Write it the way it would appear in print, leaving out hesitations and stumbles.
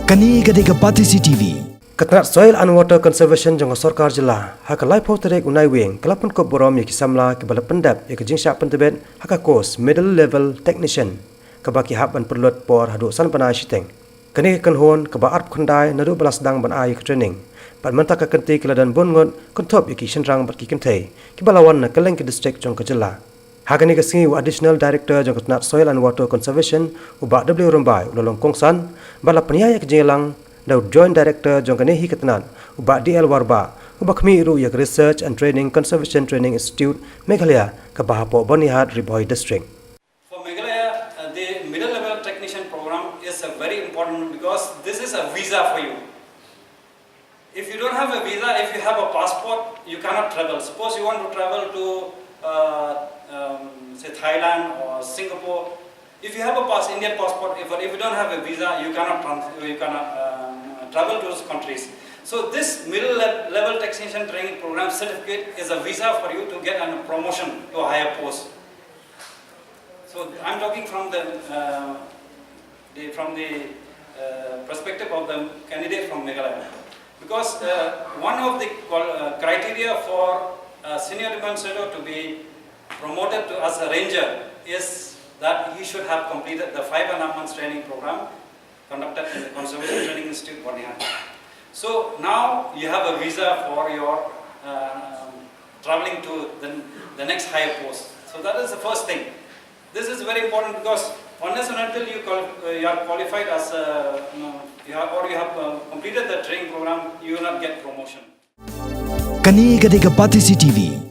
Kani Gadega Pati CTV. Katnat Soil and Water Conservation jang Sarkar Jila haka life of terek unai wing kelapun ko borom yaki samla ke bala pendap yaki jingsha pentebet haka course middle level technician ke baki hab ban perlut por hadu san pana shiteng kani kan hon ke ba art khundai nadu balas dang ban ai training pan menta ka kenti keladan bongot kontop yaki shenrang bat ki kentei ke balawan na keleng ke district jang ke jila Hagani kasingi additional director jang Katnat Soil and Water Conservation uba W Rombai ulolong kongsan bala peniaya ke jingelang Now Joint Director Jongkane Hikatnan uba DL Warba uba khmi ru yak Research and Training Conservation Training Institute Meghalaya ka bahapo Bonihat Riboy District. For Meghalaya, the middle level technician program is very important because this is a visa for you. If you don't have a visa, if you have a passport, you cannot travel. Suppose you want to travel to say Thailand or Singapore. If you have a Indian passport, if you don't have a visa, you cannot travel to those countries. So this middle level technician training program certificate is a visa for you to get a promotion to a higher post. So I'm talking from the perspective of the candidate from Meghalaya, because one of the criteria for a senior administrator to be promoted to as a ranger is that he should have completed the 5.5 months training program conducted in the Conservation Training Institute, Bonihat. So now you have a visa for your traveling to the next higher post. So that is the first thing. This is very important because unless and until you are qualified as you have completed the training program, you will not get promotion. Kani Gadega Pati CTV.